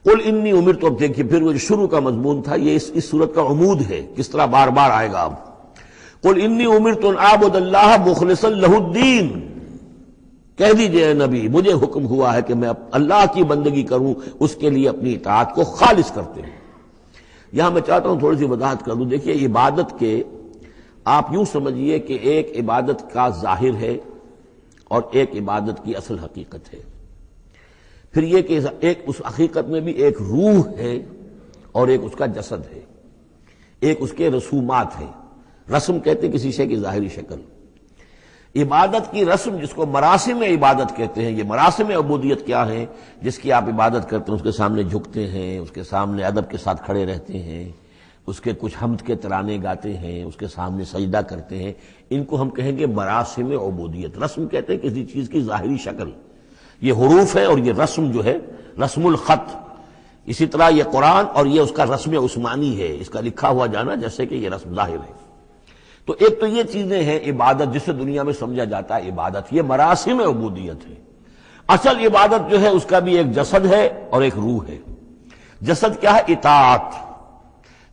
قل انی امرت، اب دیکھیے پھر وہ جو شروع کا مضمون تھا یہ اس صورت کا عمود ہے، کس طرح بار بار آئے گا اب. قل انی امرت ان اعبد اللہ مخلصا لہ الدین، کہہ دیجئے اے نبی مجھے حکم ہوا ہے کہ میں اللہ کی بندگی کروں، اس کے لیے اپنی اطاعت کو خالص کرتے ہوں. یہاں میں چاہتا ہوں تھوڑی سی وضاحت کر دوں. دیکھیے عبادت کے آپ یوں سمجھیے کہ ایک عبادت کا ظاہر ہے اور ایک عبادت کی اصل حقیقت ہے. پھر یہ کہ ایک اس حقیقت میں بھی ایک روح ہے اور ایک اس کا جسد ہے، ایک اس کے رسومات ہیں. رسم کہتے ہیں کسی شے کی ظاہری شکل. عبادت کی رسم جس کو مراسم عبادت کہتے ہیں، یہ مراسم عبودیت کیا ہیں؟ جس کی آپ عبادت کرتے ہیں، اس کے سامنے جھکتے ہیں، اس کے سامنے ادب کے ساتھ کھڑے رہتے ہیں، اس کے کچھ حمد کے ترانے گاتے ہیں، اس کے سامنے سجدہ کرتے ہیں، ان کو ہم کہیں گے مراسم عبودیت. رسم کہتے ہیں کسی چیز کی ظاہری شکل. یہ حروف ہے اور یہ رسم جو ہے رسم الخط. اسی طرح یہ قرآن اور یہ اس کا رسم عثمانی ہے، اس کا لکھا ہوا جانا جیسے کہ یہ رسم ظاہر ہے. تو ایک تو یہ چیزیں ہیں عبادت جسے دنیا میں سمجھا جاتا ہے عبادت، یہ مراسم عبودیت ہے. اصل عبادت جو ہے اس کا بھی ایک جسد ہے اور ایک روح ہے. جسد کیا ہے؟ اطاعت،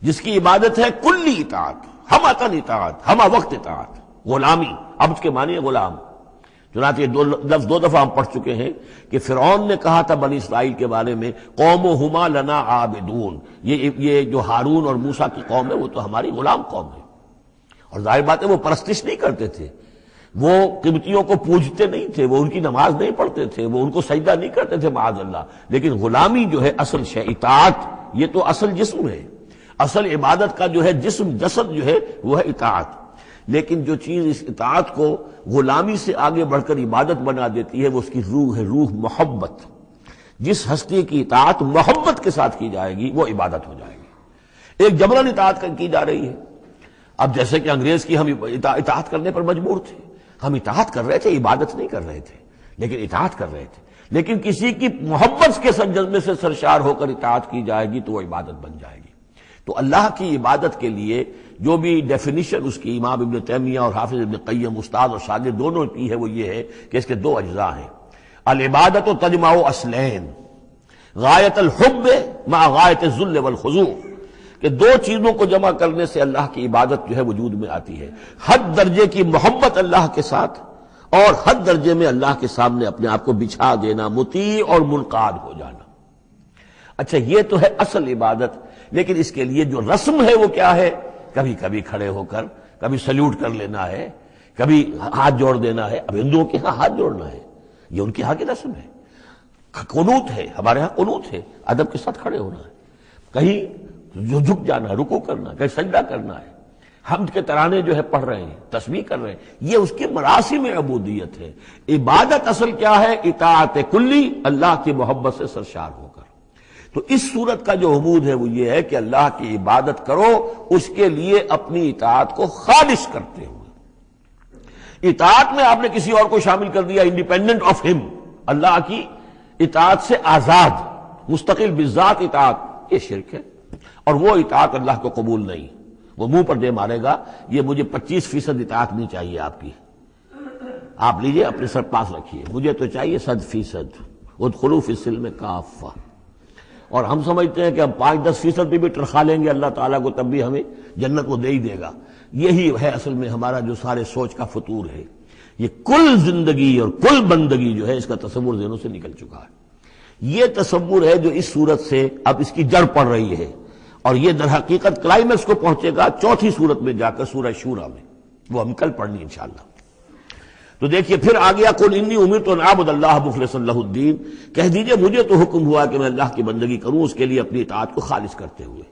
جس کی عبادت ہے کلی اطاعت، ہمہ اطاعت، ہمہ وقت اطاعت. غلامی، عبد کے معنی ہے غلام. چنانچہ یہ دو دفعہ ہم پڑھ چکے ہیں کہ فرعون نے کہا تھا بنی اسرائیل کے بارے میں قومہما لنا عابدون، یہ جو ہارون اور موسیٰ کی قوم ہے وہ تو ہماری غلام قوم ہے. اور ظاہر بات ہے وہ پرستش نہیں کرتے تھے، وہ قبطیوں کو پوجتے نہیں تھے، وہ ان کی نماز نہیں پڑھتے تھے، وہ ان کو سجدہ نہیں کرتے تھے معاذ اللہ. لیکن غلامی جو ہے اصل شے، اطاعت یہ تو اصل جسم ہے. اصل عبادت کا جو ہے جسم، جسد جو ہے وہ ہے اطاعت. لیکن جو چیز اس اطاعت کو غلامی سے آگے بڑھ کر عبادت بنا دیتی ہے وہ اس کی روح ہے، روح محبت. جس ہستی کی اطاعت محبت کے ساتھ کی جائے گی وہ عبادت ہو جائے گی. ایک جبرن اطاعت کی جا رہی ہے. اب جیسے کہ انگریز کی ہم اطاعت کرنے پر مجبور تھے، ہم اطاعت کر رہے تھے، عبادت نہیں کر رہے تھے لیکن اطاعت کر رہے تھے. لیکن کسی کی محبت کے جذبے سے سرشار ہو کر اطاعت کی جائے گی تو وہ عبادت بن جائے گی. تو اللہ کی عبادت کے لیے جو بھی ڈیفینیشن اس کی امام ابن تیمیہ اور حافظ ابن قیم استاد اور شاگرد دونوں کی ہے وہ یہ ہے کہ اس کے دو اجزاء ہیں. العبادت تجمع اصلین، غایت الحب مع غایت الذل والخضوع، کہ دو چیزوں کو جمع کرنے سے اللہ کی عبادت جو ہے وجود میں آتی ہے. حد درجے کی محبت اللہ کے ساتھ اور حد درجے میں اللہ کے سامنے اپنے آپ کو بچھا دینا، مطیع اور منقاد ہو جانا. اچھا یہ تو ہے اصل عبادت. لیکن اس کے لیے جو رسم ہے وہ کیا ہے؟ کبھی کبھی کھڑے ہو کر کبھی سلیوٹ کر لینا ہے، کبھی ہاتھ جوڑ دینا ہے. اب ہندوؤں کے ہاں ہاتھ جوڑنا ہے، یہ ان کے ہاں کی رسم ہے. قنوت ہے، ہمارے ہاں قنوت ہے، ادب کے ساتھ کھڑے ہونا ہے. کہیں جو جھک جانا ہے، رکوع کرنا ہے، کہیں سجدہ کرنا ہے. حمد کے ترانے جو ہے پڑھ رہے ہیں، تسبیح کر رہے ہیں، یہ اس کی مراسم عبودیت ہے. عبادت اصل کیا ہے؟ اطاعت کلی، اللہ کی محبت سے سرشار ہو کر. تو اس صورت کا جو عمود ہے وہ یہ ہے کہ اللہ کی عبادت کرو، اس کے لیے اپنی اطاعت کو خالص کرتے ہوئے. اطاعت میں آپ نے کسی اور کو شامل کر دیا، انڈیپینڈنٹ آف ہم، اللہ کی اطاعت سے آزاد مستقل بذات اطاعت، یہ شرک ہے. اور وہ اطاعت اللہ کو قبول نہیں. وہ منہ پر دے مارے گا یہ مجھے 25% اطاعت نہیں چاہیے آپ کی، آپ لیجئے اپنے سر پاس رکھیے، مجھے تو چاہیے 100%. ادخلوا فی السلم کافہ. اور ہم سمجھتے ہیں کہ ہم 5-10% بھی ٹرخا لیں گے اللہ تعالیٰ کو تب بھی ہمیں جنت وہ دے ہی دے گا. یہی ہے اصل میں ہمارا جو سارے سوچ کا فطور ہے. یہ کل زندگی اور کل بندگی جو ہے اس کا تصور ذہنوں سے نکل چکا ہے. یہ تصور ہے جو اس صورت سے اب اس کی جڑ پڑ رہی ہے، اور یہ در حقیقت کلائمیکس کو پہنچے گا چوتھی صورت میں جا کر سورہ شورى میں، وہ ہم کل پڑھنی انشاءاللہ. تو دیکھیے پھر آ گیا قل انی امرت ان اعبد اللہ مخلصا لہ الدین، کہہ دیجئے مجھے تو حکم ہوا کہ میں اللہ کی بندگی کروں، اس کے لیے اپنی اطاعت کو خالص کرتے ہوئے.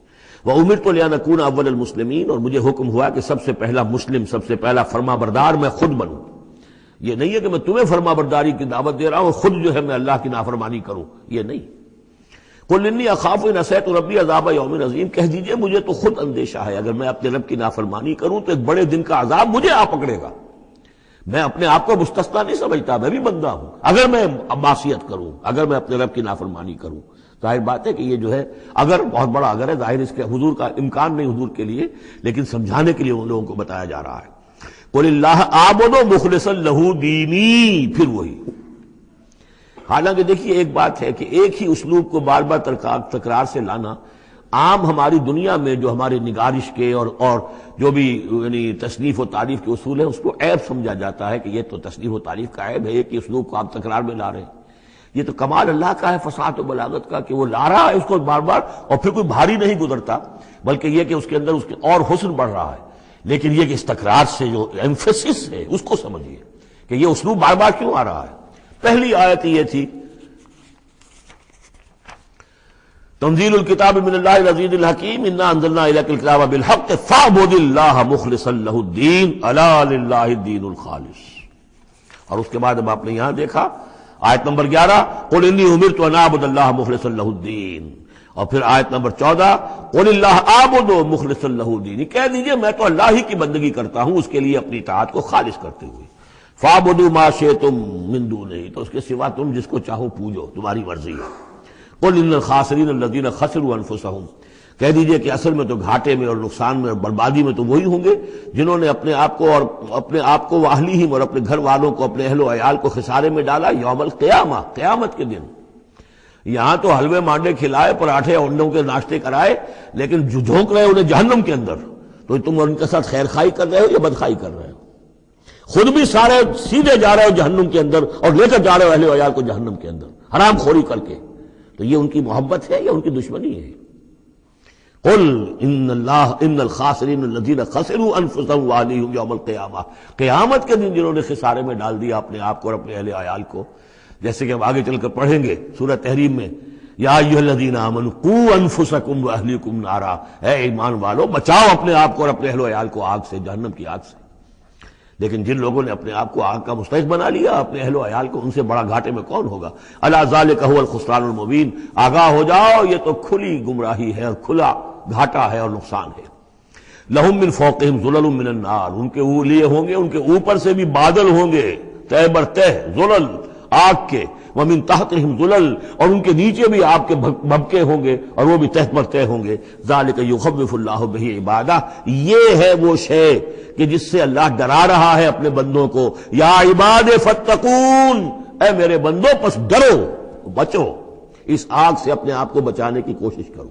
وامرت لان اکون اول المسلمین، اور مجھے حکم ہوا کہ سب سے پہلا مسلم، سب سے پہلا فرما بردار میں خود بنوں. یہ نہیں ہے کہ میں تمہیں فرما برداری کی دعوت دے رہا ہوں، خود جو ہے میں اللہ کی نافرمانی کروں، یہ نہیں. قل انی اخاف ان عصیت ربی عذاب یوم عظیم، کہہ دیجئے مجھے تو خود اندیشہ ہے اگر میں اپنے رب کی نافرمانی کروں تو ایک بڑے دن کا عذاب مجھے آ پکڑے گا. میں اپنے آپ کو مستثنیٰ نہیں سمجھتا، میں بھی بندہ ہوں. اگر میں معصیت کروں، اگر میں اپنے رب کی نافرمانی کروں، ظاہر بات ہے کہ یہ جو ہے اگر بہت بڑا اگر ہے، ظاہر اس کے حضور کا امکان نہیں حضور کے لیے، لیکن سمجھانے کے لیے ان لوگوں کو بتایا جا رہا ہے. قل اللہ اعبد مخلصا لہ دینی، پھر وہی حالانکہ دیکھیے ایک بات ہے کہ ایک ہی اسلوب کو بار بار تکرار سے لانا عام ہماری دنیا میں جو ہمارے نگارش کے اور جو بھی یعنی تصنیف و تعریف کے اصول ہیں اس کو عیب سمجھا جاتا ہے کہ یہ تو تصنیف و تعریف کا عیب ہے، ایک ہی اسلوب کو آپ تکرار میں لا رہے ہیں۔ یہ تو کمال اللہ کا ہے فصاحت و بلاغت کا کہ وہ لا رہا ہے اس کو بار بار، اور پھر کوئی بھاری نہیں گزرتا، بلکہ یہ کہ اس کے اندر اس کے اور حسن بڑھ رہا ہے۔ لیکن یہ کہ اس تکرار سے جو ایمفیسس ہے اس کو سمجھیے کہ یہ اسلوب بار بار کیوں آ رہا ہے۔ پہلی آیت یہ تھی تنزیل الکتاب من اللہ العزیز الحکیم انا انزلنا الیک الکتاب بالحق فاعبد اللہ مخلصا لہ الدین الا للہ الدین الخالص۔ اور اس کے بعد اب آپ نے یہاں دیکھا آیت نمبر 11 قل انی امرت ان اعبد اللہ مخلصا لہ الدین، اور پھر آیت نمبر 14 قل اللہ اعبد مخلصا لہ الدین، کہہ دیجئے میں تو اللہ ہی کی بندگی کرتا ہوں اس کے لیے اپنی اطاعت کو خالص کرتے ہوئے۔ فاعبدوا ما شئتم من دونہ، تو اس کے سوا تم جس کو چاہو پوجو، تمہاری مرضی ہے۔ قل ان الخاسرین الذین خسروا انفسهم، کہہ دیجئے کہ اصل میں تو گھاٹے میں اور نقصان میں اور بربادی میں تو وہی ہوں گے جنہوں نے اپنے آپ کو واہلیہم اور اپنے گھر والوں کو، اپنے اہل و عیال کو خسارے میں ڈالا یوم القیامہ، قیامت کے دن۔ یہاں تو حلوے مانڈے کھلائے، پراٹھے انڈوں کے ناشتے کرائے، لیکن جو جھونک رہے انہیں جہنم کے اندر، تو تم ان کے ساتھ خیر خائی کر رہے ہو یا بدخائی کر رہے ہو؟ خود بھی سارے سیدھے جا رہے ہو جہنم کے اندر اور لے کر جا رہے ہو اہل و عیال کو جہنم کے اندر حرام خوری کر کے، تو یہ ان کی محبت ہے یا ان کی دشمنی ہے؟ قل ان الخاسرین الذین خسروا انفسهم واہلیہم یوم القیامہ، قیامت کے دن جنہوں نے خسارے میں ڈال دیا اپنے آپ کو اور اپنے اہل عیال کو، جیسے کہ ہم آگے چل کر پڑھیں گے سورہ تحریم میں، یا ایھا الذین آمنوا قوا انفسکم واہلیکم نارا، اے ایمان والو بچاؤ اپنے آپ کو اور اپنے اہل و عیال کو آگ سے، جہنم کی آگ سے۔ لیکن جن لوگوں نے اپنے آپ کو آگ کا مستحق بنا لیا، اپنے اہل و عیال کو، ان سے بڑا گھاٹے میں کون ہوگا؟ الا ذالک هو الخسران المبین، آگاہ ہو جاؤ یہ تو کھلی گمراہی ہے اور کھلا گھاٹا ہے اور نقصان ہے۔ لہم من فوقہم ظلل من النار، ان کے لیے ہوں گے ان کے اوپر سے بھی بادل ہوں گے، تہ بر تہ ظلل آگ کے، ومن تحتہم ظلل، اور ان کے نیچے بھی آگ کے بھبکے ہوں گے اور وہ بھی تہ پر تہ ہوں گے۔ ذالک یخوف اللہ بہ عبادہ، یہ ہے وہ شے کہ جس سے اللہ ڈرا رہا ہے اپنے بندوں کو۔ یا عباد فاتقون، اے میرے بندو پس ڈرو، بچو، اس آگ سے اپنے آپ کو بچانے کی کوشش کرو۔